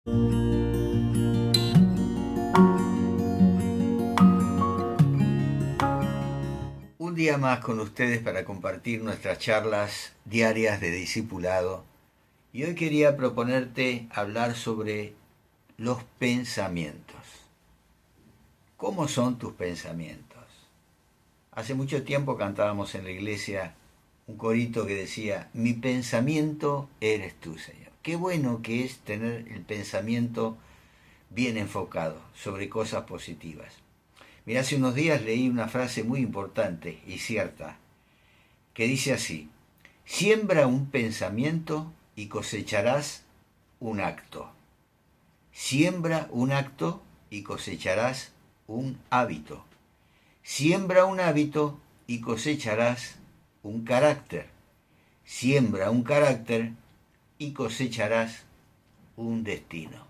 Un día más con ustedes para compartir nuestras charlas diarias de discipulado. Y hoy quería proponerte hablar sobre los pensamientos. ¿Cómo son tus pensamientos? Hace mucho tiempo cantábamos en la iglesia un corito que decía: mi pensamiento eres tú, Señor. Qué bueno que es tener el pensamiento bien enfocado sobre cosas positivas. Mira, hace unos días leí una frase muy importante y cierta, que dice así: siembra un pensamiento y cosecharás un acto. Siembra un acto y cosecharás un hábito. Siembra un hábito y cosecharás un carácter. Siembra un carácter y cosecharás un destino.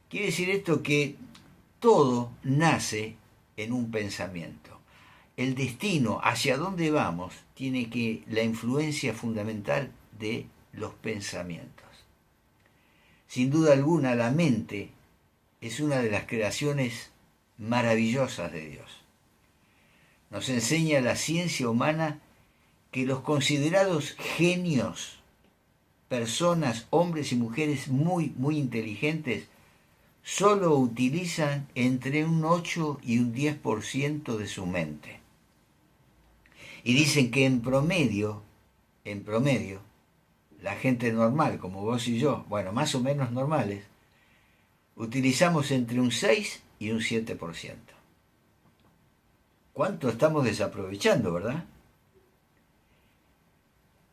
Quiere decir esto que todo nace en un pensamiento. El destino, hacia dónde vamos, tiene que la influencia fundamental de los pensamientos. Sin duda alguna, la mente es una de las creaciones maravillosas de Dios. Nos enseña la ciencia humana que los considerados genios, personas, hombres y mujeres muy inteligentes, solo utilizan entre un 8 y un 10% de su mente. Y dicen que en promedio, la gente normal, como vos y yo, bueno, más o menos normales, utilizamos entre un 6 y un 7%. ¿Cuánto estamos desaprovechando, verdad?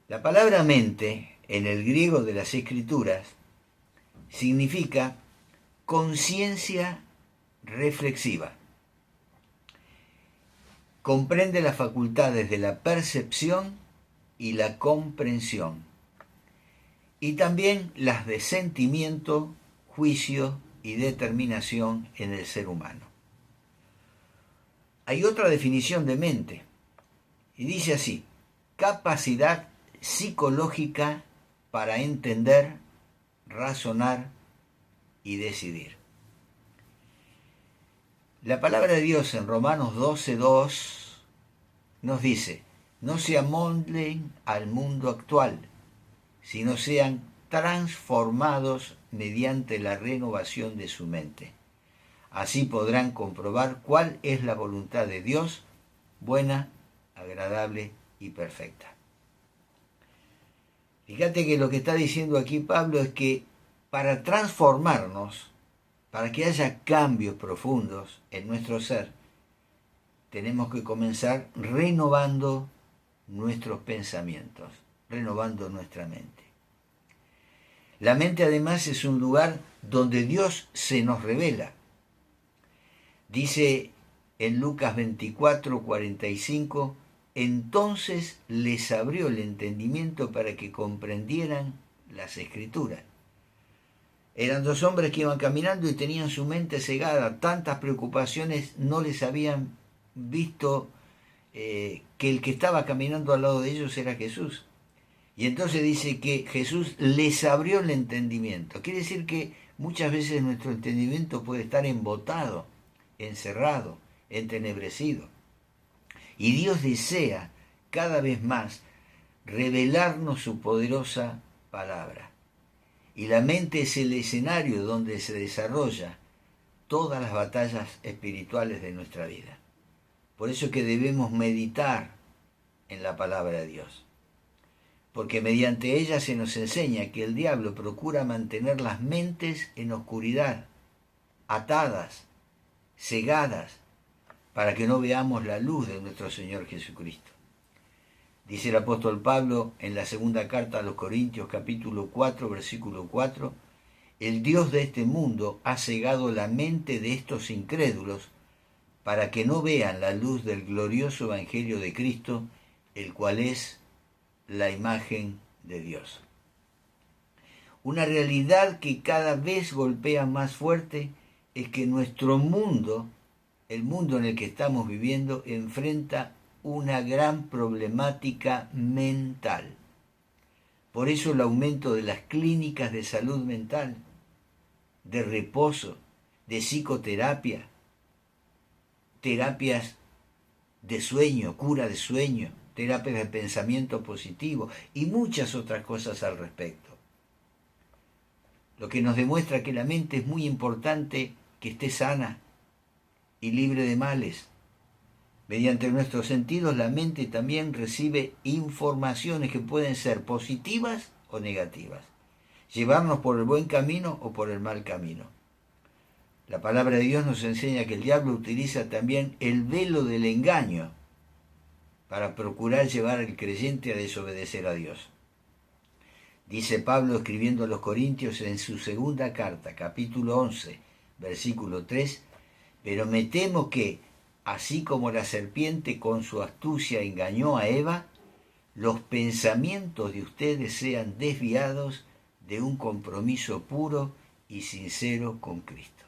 La palabra mente, en el griego de las Escrituras, significa conciencia reflexiva. Comprende las facultades de la percepción y la comprensión, y también las de sentimiento, juicio y determinación en el ser humano. Hay otra definición de mente, y dice así: capacidad psicológica para entender, razonar y decidir. La palabra de Dios en Romanos 12:2 nos dice: no se amolden al mundo actual, sino sean transformados mediante la renovación de su mente. Así podrán comprobar cuál es la voluntad de Dios, buena, agradable y perfecta. Fíjate que lo que está diciendo aquí Pablo es que para transformarnos, para que haya cambios profundos en nuestro ser, tenemos que comenzar renovando nuestros pensamientos, renovando nuestra mente. La mente además es un lugar donde Dios se nos revela. Dice en Lucas 24:45, entonces les abrió el entendimiento para que comprendieran las Escrituras. Eran dos hombres que iban caminando y tenían su mente cegada, tantas preocupaciones, no les habían visto que el que estaba caminando al lado de ellos era Jesús. Y entonces dice que Jesús les abrió el entendimiento. Quiere decir que muchas veces nuestro entendimiento puede estar embotado, encerrado, entenebrecido. Y Dios desea cada vez más revelarnos su poderosa palabra. Y la mente es el escenario donde se desarrolla todas las batallas espirituales de nuestra vida. Por eso es que debemos meditar en la palabra de Dios. Porque mediante ella se nos enseña que el diablo procura mantener las mentes en oscuridad, atadas, cegadas, para que no veamos la luz de nuestro Señor Jesucristo. Dice el apóstol Pablo en la segunda carta a los Corintios, capítulo 4, versículo 4, el Dios de este mundo ha cegado la mente de estos incrédulos para que no vean la luz del glorioso evangelio de Cristo, el cual es la imagen de Dios. Una realidad que cada vez golpea más fuerte es que nuestro mundo, el mundo en el que estamos viviendo, enfrenta una gran problemática mental. Por eso el aumento de las clínicas de salud mental, de reposo, de psicoterapia, terapias de sueño, cura de sueño, terapias de pensamiento positivo y muchas otras cosas al respecto. Lo que nos demuestra que la mente es muy importante que esté sana y libre de males. Mediante nuestros sentidos, la mente también recibe informaciones que pueden ser positivas o negativas, llevarnos por el buen camino o por el mal camino. La palabra de Dios nos enseña que el diablo utiliza también el velo del engaño para procurar llevar al creyente a desobedecer a Dios. Dice Pablo escribiendo a los Corintios en su segunda carta, capítulo 11, versículo 3, pero me temo que, así como la serpiente con su astucia engañó a Eva, los pensamientos de ustedes sean desviados de un compromiso puro y sincero con Cristo.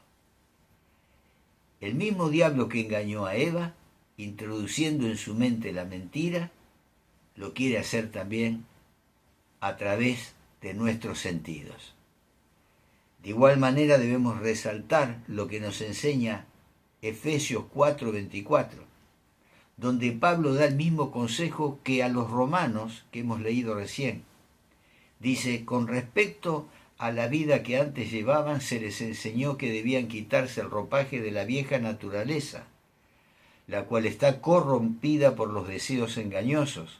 El mismo diablo que engañó a Eva, introduciendo en su mente la mentira, lo quiere hacer también a través de nuestros sentidos. De igual manera debemos resaltar lo que nos enseña Efesios 4:24, donde Pablo da el mismo consejo que a los romanos que hemos leído recién. Dice, con respecto a la vida que antes llevaban, se les enseñó que debían quitarse el ropaje de la vieja naturaleza, la cual está corrompida por los deseos engañosos,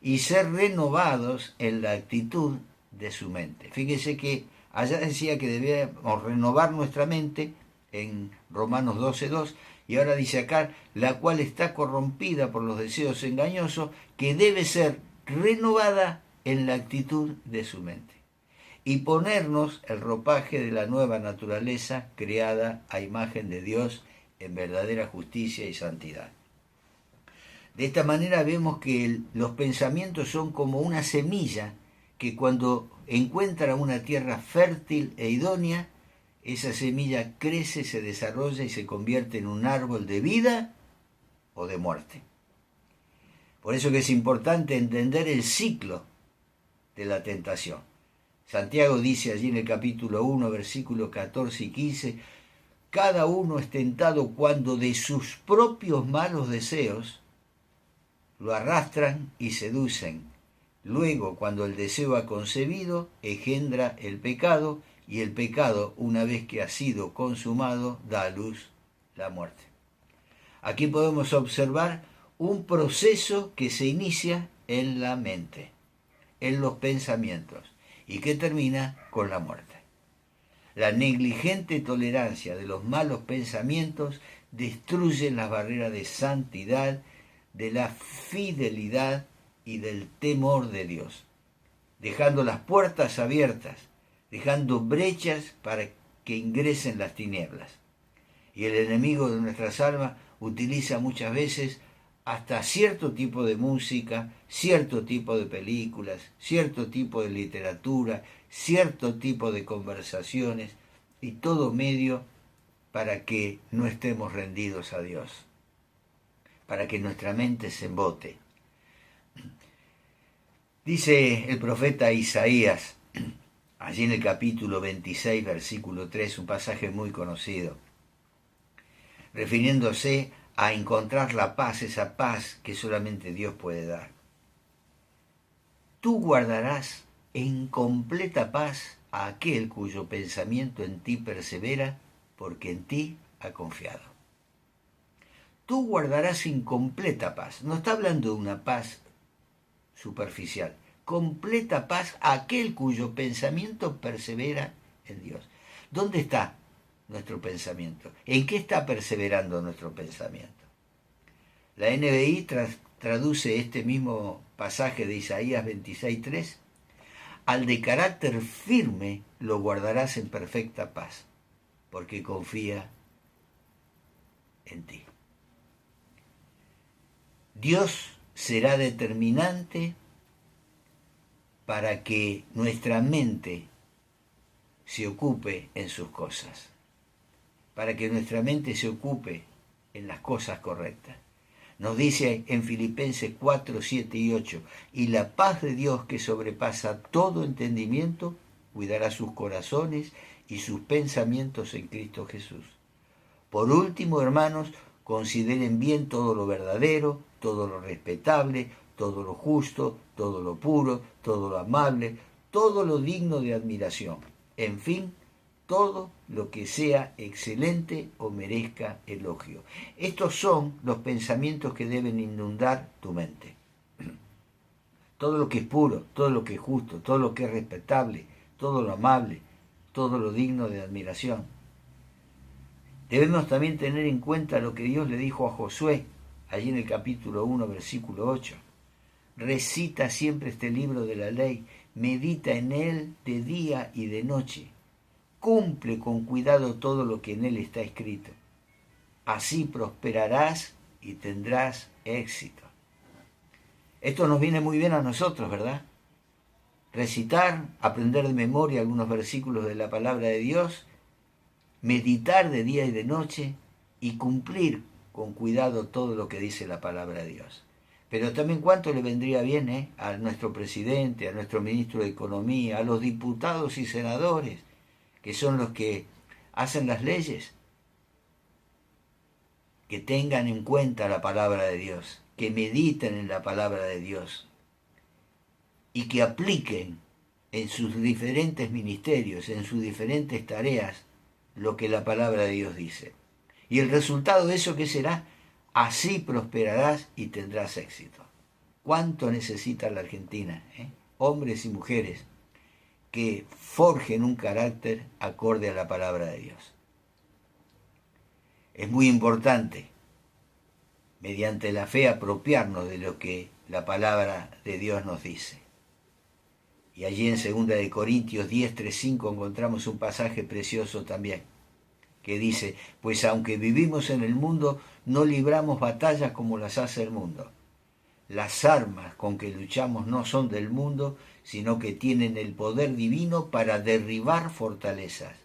y ser renovados en la actitud de su mente. Fíjese que allá decía que debíamos renovar nuestra mente, en Romanos 12:2, y ahora dice acá, la cual está corrompida por los deseos engañosos, que debe ser renovada en la actitud de su mente, y ponernos el ropaje de la nueva naturaleza creada a imagen de Dios en verdadera justicia y santidad. De esta manera vemos que los pensamientos son como una semilla que cuando encuentra una tierra fértil e idónea, esa semilla crece, se desarrolla y se convierte en un árbol de vida o de muerte. Por eso que es importante entender el ciclo de la tentación. Santiago dice allí en el capítulo 1, versículos 14 y 15, cada uno es tentado cuando de sus propios malos deseos lo arrastran y seducen. Luego, cuando el deseo ha concebido, engendra el pecado, y el pecado, una vez que ha sido consumado, da a luz la muerte. Aquí podemos observar un proceso que se inicia en la mente, en los pensamientos, y que termina con la muerte. La negligente tolerancia de los malos pensamientos destruye las barreras de santidad, de la fidelidad y del temor de Dios, dejando las puertas abiertas, dejando brechas para que ingresen las tinieblas. Y el enemigo de nuestras almas utiliza muchas veces hasta cierto tipo de música, cierto tipo de películas, cierto tipo de literatura, cierto tipo de conversaciones y todo medio para que no estemos rendidos a Dios, para que nuestra mente se embote. Dice el profeta Isaías, allí en el capítulo 26, versículo 3, un pasaje muy conocido, refiriéndose a encontrar la paz, esa paz que solamente Dios puede dar. Tú guardarás en completa paz a aquel cuyo pensamiento en ti persevera, porque en ti ha confiado. Tú guardarás en completa paz. No está hablando de una paz superficial. Completa paz a aquel cuyo pensamiento persevera en Dios. ¿Dónde está nuestro pensamiento? ¿En qué está perseverando nuestro pensamiento? La NBI traduce este mismo pasaje de Isaías 26:3. Al de carácter firme lo guardarás en perfecta paz, porque confía en ti. Dios será determinante para que nuestra mente se ocupe en sus cosas, para que nuestra mente se ocupe en las cosas correctas. Nos dice en Filipenses 4, 7 y 8, y la paz de Dios que sobrepasa todo entendimiento, cuidará sus corazones y sus pensamientos en Cristo Jesús. Por último, hermanos, consideren bien todo lo verdadero, todo lo respetable, todo lo justo, todo lo puro, todo lo amable, todo lo digno de admiración. En fin, todo lo que sea excelente o merezca elogio. Estos son los pensamientos que deben inundar tu mente. Todo lo que es puro, todo lo que es justo, todo lo que es respetable, todo lo amable, todo lo digno de admiración. Debemos también tener en cuenta lo que Dios le dijo a Josué, allí en el capítulo 1, versículo 8. Recita siempre este libro de la ley, medita en él de día y de noche. Cumple con cuidado todo lo que en él está escrito. Así prosperarás y tendrás éxito. Esto nos viene muy bien a nosotros, ¿verdad? Recitar, aprender de memoria algunos versículos de la palabra de Dios, meditar de día y de noche y cumplir con cuidado todo lo que dice la palabra de Dios. Pero también cuánto le vendría bien a nuestro presidente, a nuestro ministro de Economía, a los diputados y senadores, que son los que hacen las leyes, que tengan en cuenta la palabra de Dios, que mediten en la palabra de Dios y que apliquen en sus diferentes ministerios, en sus diferentes tareas, lo que la palabra de Dios dice. Y el resultado de eso, ¿qué será? Así prosperarás y tendrás éxito. ¿Cuánto necesita la Argentina? Hombres y mujeres que forjen un carácter acorde a la palabra de Dios. Es muy importante, mediante la fe, apropiarnos de lo que la palabra de Dios nos dice. Y allí en 2 Corintios 10, 3, 5 encontramos un pasaje precioso también, que dice, pues aunque vivimos en el mundo, no libramos batallas como las hace el mundo. Las armas con que luchamos no son del mundo, sino que tienen el poder divino para derribar fortalezas.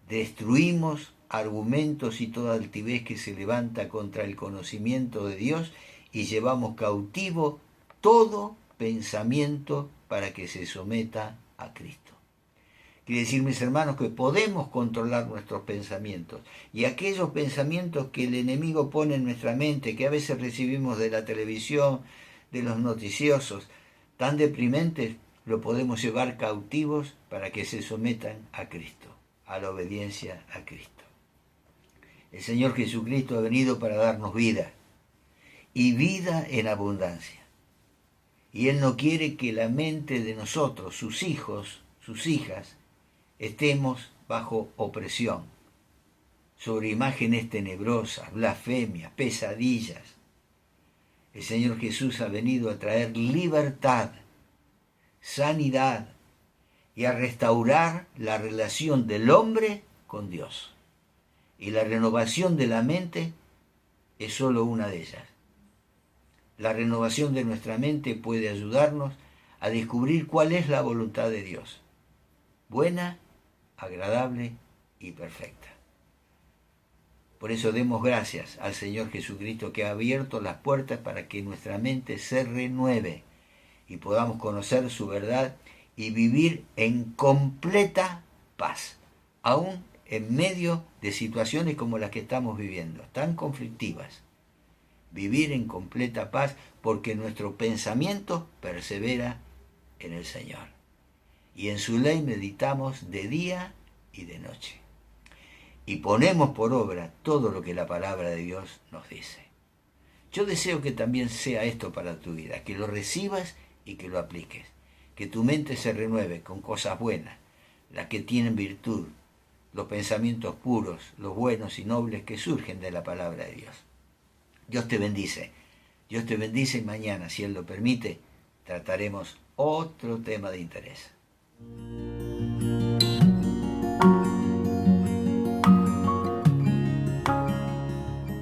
Destruimos argumentos y toda altivez que se levanta contra el conocimiento de Dios y llevamos cautivo todo pensamiento para que se someta a Cristo. Quiere decir, mis hermanos, que podemos controlar nuestros pensamientos y aquellos pensamientos que el enemigo pone en nuestra mente, que a veces recibimos de la televisión, de los noticiosos, tan deprimentes, lo podemos llevar cautivos para que se sometan a Cristo, a la obediencia a Cristo. El Señor Jesucristo ha venido para darnos vida y vida en abundancia. Y Él no quiere que la mente de nosotros, sus hijos, sus hijas, estemos bajo opresión, sobre imágenes tenebrosas, blasfemias, pesadillas. El Señor Jesús ha venido a traer libertad, sanidad y a restaurar la relación del hombre con Dios. Y la renovación de la mente es solo una de ellas. La renovación de nuestra mente puede ayudarnos a descubrir cuál es la voluntad de Dios, buena, agradable y perfecta. Por eso demos gracias al Señor Jesucristo que ha abierto las puertas para que nuestra mente se renueve y podamos conocer su verdad y vivir en completa paz, aún en medio de situaciones como las que estamos viviendo, tan conflictivas. Vivir en completa paz porque nuestro pensamiento persevera en el Señor. Y en su ley meditamos de día y de noche. Y ponemos por obra todo lo que la palabra de Dios nos dice. Yo deseo que también sea esto para tu vida, que lo recibas y que lo apliques. Que tu mente se renueve con cosas buenas, las que tienen virtud, los pensamientos puros, los buenos y nobles que surgen de la palabra de Dios. Dios te bendice. Dios te bendice y mañana, si Él lo permite, trataremos otro tema de interés.